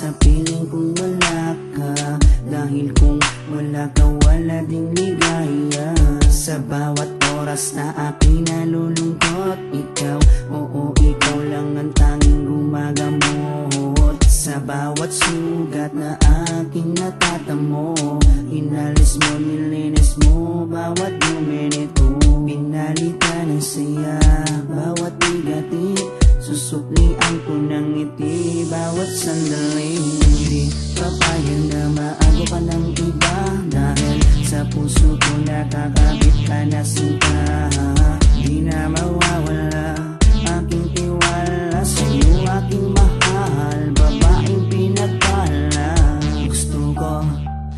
sa piling kung wala ka. Dahil kung wala ka, wala ding ligaya. Sa bawat oras na aking nalulungkot, ikaw, oo, ikaw lang ang tanging gumagamot. Sa bawat sugat na aking natatamo, inalis mo, nilinis mo bawat minuto. Pinalitan ng saya bawat bigati, susuklian ko ng ngiti bawat sandali. Hindi papayag na maago ka ng iba, dahil sa puso ko nakakabit ka na sinta. Di na mawawala aking tiwala sa'yo, aking mahal, babaeng pinagpala. Gusto ko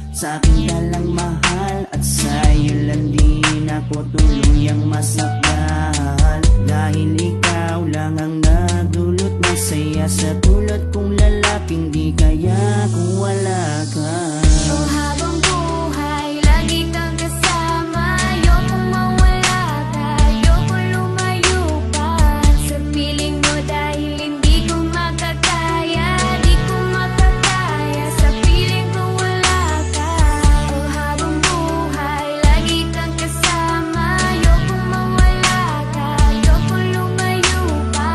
sa akin ka lang mahal, at sa'yo lang din ako tuluyang masakal. Dahil ikaw lang ang nagdulot ng saya sa tulad kong lalaking di kaya kung wala ka. Oh, habang buhay, lagi kang kasama. Ayokong mawala ka, ayokong lumayo pa sa piling mo, dahil hindi ko makakaya, di ko makakaya sa piling ko wala ka. Oh, habang buhay, lagi kang kasama. Ayokong mawala ka, ayokong lumayo pa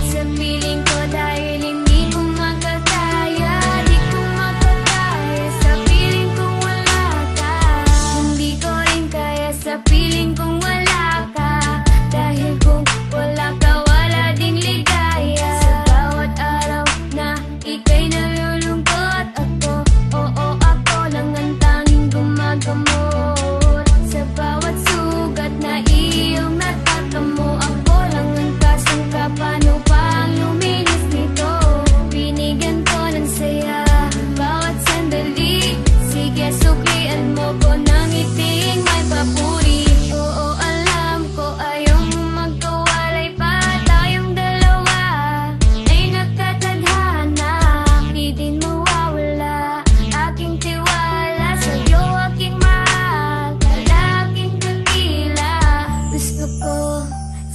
sa piling ko, dahil hindi ko makakaya, di ko makakaya sa piling ko wala ka. Hindi ko rin kaya sa piling kong wala ka, dahil kung wala ka, wala ding ligaya. Sa bawat araw na ika'y nalulungkot, ako, oo, ako lang ang tanging gumagamot. Sa bawat sugat na iyong natatamo, ako lang ang kasangka. Paano pa ang luminis nito? Binigyan ko ng saya bawat sandali. Sige, suklian mo ko ng iting may papuri. Oo, alam ko ayaw mo magkawalay pa, tayong dalawa ay nagkatadhana. Di din mawawala aking tiwala sa'yo, aking mahal, lalaking dakila. Gusto ko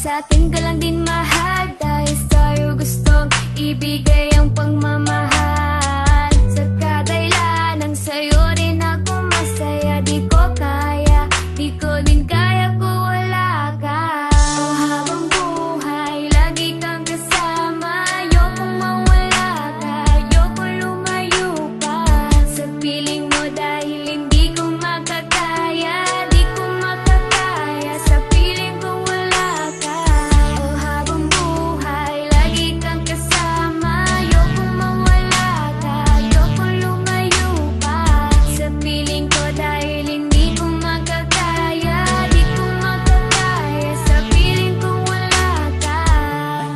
sa akin ka lang din mahal, dahil sa'yo gustong ibigay ang pagmamahal. Sa kadailan ng sa'yo rin ako masaya, di ko kaya, di ko din kaya kung wala ka. Oh, habang buhay, lagi kang kasama. Ayokong mawala ka, ayokong lumayo pa sa piling mo, dahil hindi ko makakaya, di ko makakaya sa piling ko wala ka. Oh, habang buhay, lagi kang kasama. Ayokong mawala ka, ayokong lumayo pa sa piling ko, dahil hindi ko makakaya, di ko makakaya sa piling ko wala ka.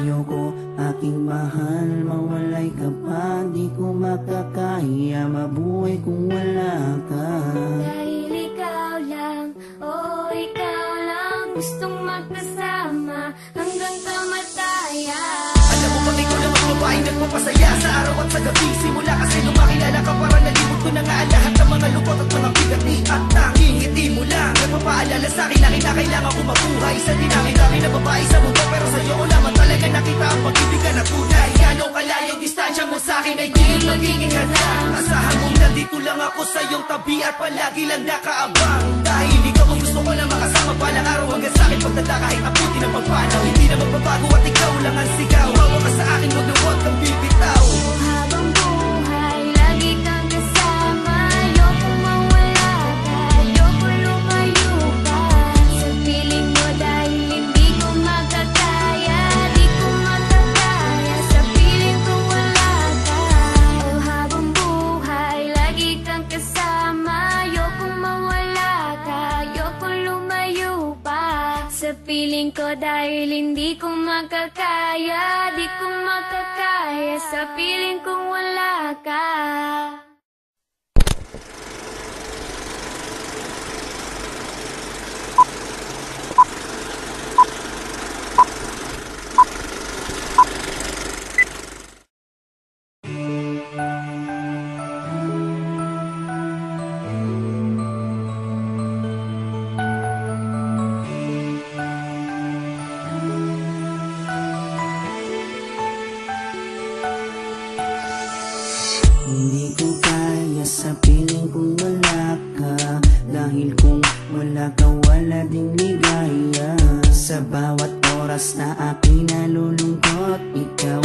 Ayoko, aking mahal, mawalay ka pa. Di ko makakaya mabuhay kung wala ka. Dahil ikaw lang, oh ikaw lang, gustong magkasama hanggang kamatayan. Alam mo bang ikaw lang ang babaeng nagpapasaya sa araw at sa gabi? Simula kasi nung makilala ka, para nalimot ko na nga lahat ng mga lungkot at mga bigati. At tanging ngiti mo lang nagpapaalala sa'kin na kailangan ko mabuhay sa dinami-dami na babae sa mundo. Pero sa'yo ko naman talaga nakita ang pag-ibig na tunay. Gano'ng kalayong distansya mo sa'kin ay di magiging handa. Asahan mong nandito lang ako sa iyong tabi at palagi lang nakaabang. Dahil ikaw ang gusto ko na makasama palang araw hanggang sa'kin pagtanda, kahit abuti ng pagpanaw. Hindi na magbabago at ikaw lang ang sigaw. Hawa ka sa akin, huwag na huwag kang bibitaw. Oh, habang buhay, lagi kang kasama. Ayokong mawala ka, ayokong lumayo pa sa piling mo, dahil hindi ko makakaya, di ko makakaya sa piling ko wala ka. Oh, habang buhay, lagi kang kasama. Ayokong mawala ka, ayokong lumayo pa sa piling ko, dahil hindi ko makakaya, di ko makakaya sa piling kong wala ka. Hindi ko kaya sa piling kung wala ka, dahil kung wala ka wala ding ligaya. Sa bawat oras na ako'y nalulungkot, ikaw